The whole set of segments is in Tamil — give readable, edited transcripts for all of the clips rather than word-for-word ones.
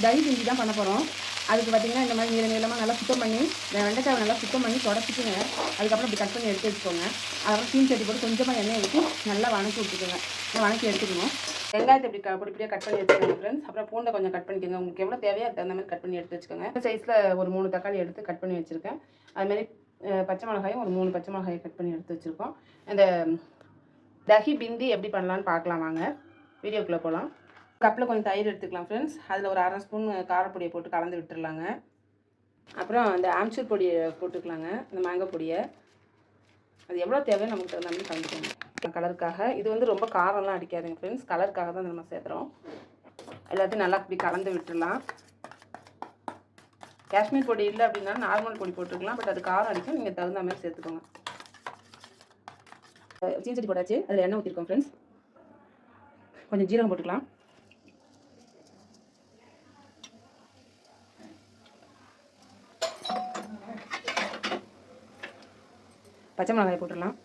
தயிர் பிந்தி தான் பண்ண போகிறோம். அதுக்கு பார்த்திங்கன்னா இந்த மாதிரி நீளமாக நல்லா சுத்தம் பண்ணி வெண்டைக்காவை நல்லா சுத்தம் பண்ணி தொடச்சிட்டுங்க. அதுக்கப்புறம் இப்படி கட் பண்ணி எடுத்து வச்சுக்கோங்க. அதுக்கப்புறம் சீன் சட்டி போட்டு கொஞ்சமாக எண்ணெய் ஊற்றி நல்லா வணக்கி விட்டுக்கோங்க. வணக்கி எடுத்துக்கணும். வெங்காயத்தை இப்படி பொடிப்படியாக கட் பண்ணி எடுத்துக்கோங்க ஃப்ரெண்ட்ஸ். அப்புறம் பூண்டை கொஞ்சம் கட் பண்ணிக்கோங்க. உங்களுக்கு எவ்வளோ தேவையோ அதுக்கு தகுந்த மாதிரி கட் பண்ணி எடுத்து வச்சுக்கோங்க. இந்த சைஸில் ஒரு 3 தக்காளி எடுத்து கட் பண்ணி வச்சுருக்கேன். அதுமாரி பச்சை மிளகாயும் ஒரு 3 பச்சை மிளகாயை கட் பண்ணி எடுத்து வச்சுருக்கோம். இந்த தஹி பிந்தி எப்படி பண்ணலான்னு பார்க்கலாம் வாங்க. வீடியோக்குள்ளே போகலாம். கப்பில் கொஞ்சம் தயிர் எடுத்துக்கலாம் ஃப்ரெண்ட்ஸ். அதில் ஒரு 1/2 ஸ்பூன் காரப்பொடியை போட்டு கலந்து விட்டுடலாங்க. அப்புறம் அந்த ஆம்ச்சூர் பொடியை போட்டுக்கலாங்க. இந்த மேங்கோ பொடியை அது எவ்வளோ தேவையோ நமக்கு தகுந்த மாதிரி கலந்துக்கோங்க. கலருக்காக இது வந்து ரொம்ப காரம்லாம் அடிக்காதுங்க ஃப்ரெண்ட்ஸ். கலருக்காக தான் நம்ம சேர்த்துறோம். எல்லாத்தையும் நல்லா இப்படி கலந்து விட்டுடலாம். காஷ்மீர் பொடி இல்லை அப்படின்னா நார்மல் பொடி போட்டுருக்கலாம். பட் அது காரம் அடிக்கும். நீங்கள் தகுந்த மாதிரி சேர்த்துக்கோங்க. சீனி சட்டி போட்டாச்சு. அதில் எண்ணெய் ஊற்றிருக்கோம் ஃப்ரெண்ட்ஸ். கொஞ்சம் ஜீரகம் போட்டுக்கலாம். பச்சை மிளகாய் போட்டுடலாம்.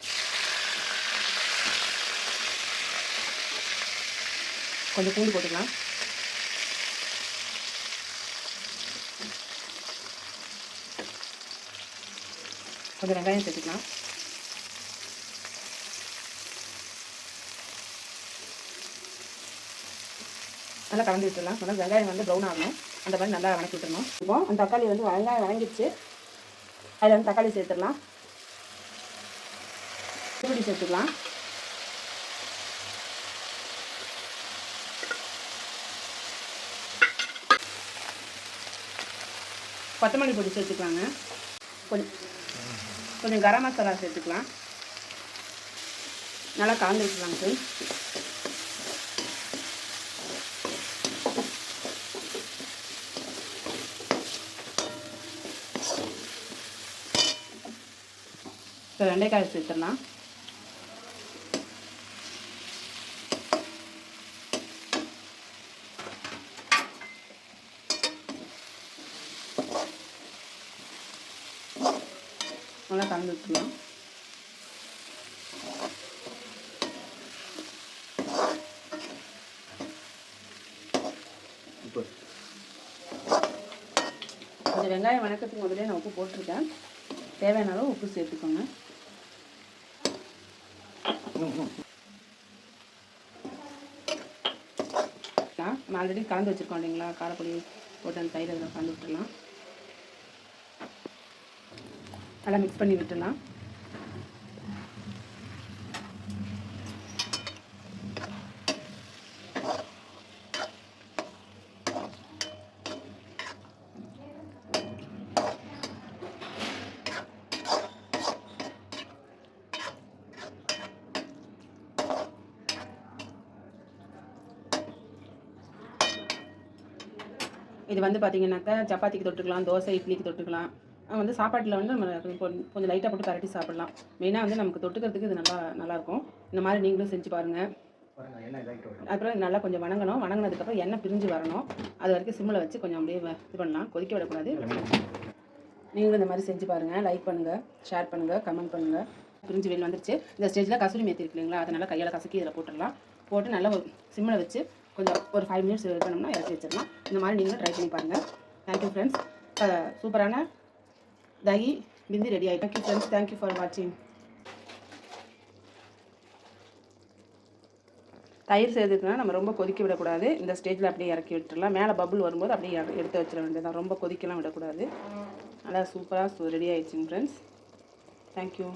கொஞ்சம் பூண்டு போட்டுக்கலாம். கொஞ்சம் வெங்காயம் சேர்த்துக்கலாம். நல்லா கலந்து விட்டுடலாம். நல்லா வெங்காயம் வந்து ப்ரௌன் ஆகணும். அந்த மாதிரி நல்லா வணக்கி விட்டுறணும். இப்போ அந்த தக்காளி வந்து வெங்காயம் வணங்கிடுச்சு. அதில் வந்து தக்காளி சேர்த்துடலாம். இப்படி சேர்த்துக்கலாம். கொத்தமல்லி பொடி சேர்த்துக்கலாங்க. கொஞ்சம் கரம் மசாலா சேர்த்துக்கலாம். நல்லா கலந்து விட்டுக்கலாங்க சார். இப்போ வெண்டைக்காய் சேர்த்துடலாம். நல்லா கலந்து விட்டுலாம். கொஞ்சம் வெங்காயம் வணக்கத்துக்கு முதலே நான் உப்பு போட்டிருக்கேன். தேவையான அளவு உப்பு சேர்த்துக்கோங்க. நம்ம ஆல்ரெடி கலந்து வச்சுருக்கோம் இல்லைங்களா, காரப்பொடி போட்டு அந்த தயிர் அதில் கலந்து விட்டுடலாம். நல்லா மிக்ஸ் பண்ணி விட்டுடலாம். இது வந்து பார்த்திங்கனாக்கா சப்பாத்திக்கு தொட்டுக்கலாம், தோசை இட்லிக்கு தொட்டுக்கலாம். வந்து சாப்பாட்டில் வந்து நம்ம கொஞ்சம் லைட்டாக போட்டு பரட்டி சாப்பிட்லாம். மெயினாக வந்து நமக்கு தொட்டுக்கிறதுக்கு இது நல்லாயிருக்கும். இந்த மாதிரி நீங்களும் செஞ்சு பாருங்கள். அப்புறம் நல்லா கொஞ்சம் வணங்கினதுக்கப்புறம் எண்ணெய் பிரிஞ்சு வரணும். அது வரைக்கும் சிம்மில் வச்சு கொஞ்சம் அப்படியே இது பண்ணலாம். கொதிக்க விடக்கூடாது. நீங்களும் இந்த மாதிரி செஞ்சு பாருங்கள். லைக் பண்ணுங்கள், ஷேர் பண்ணுங்கள், கமெண்ட் பண்ணுங்கள். பிரிஞ்சு வெளியில் வந்துருச்சு. இந்த ஸ்டேஜில் கசூரி மேத்தி இருக்கு இல்லைங்களா, அதை நல்லா கையால் கசக்கி இதில் போட்டுடலாம். போட்டு நல்லா சிம்மில் வச்சு கொஞ்சம் ஒரு 5 மினிட்ஸ் வெயிட் பண்ணோம்னா இறக்கி வச்சிடலாம். இந்த மாதிரி நீங்களும் ட்ரை பண்ணி பாருங்கள். Thank you friends. சூப்பரான தஹி பிந்தி ரெடி ஆகிட்டு. Thank you friends. தேங்க்யூ ஃபார் வாட்சிங். தயிர் சேர்த்துக்குன்னா நம்ம ரொம்ப கொதிக்க விடக்கூடாது. இந்த ஸ்டேஜில் அப்படியே இறக்கி விட்டுடலாம். மேலே பபுள் வரும்போது அப்படியே எடுத்து வச்சிட வேண்டியதான். ரொம்ப கொதிக்கலாம் விடக்கூடாது. நல்லா சூப்பராக ரெடி ஆகிடுச்சிங்க ஃப்ரெண்ட்ஸ். தேங்க்யூ.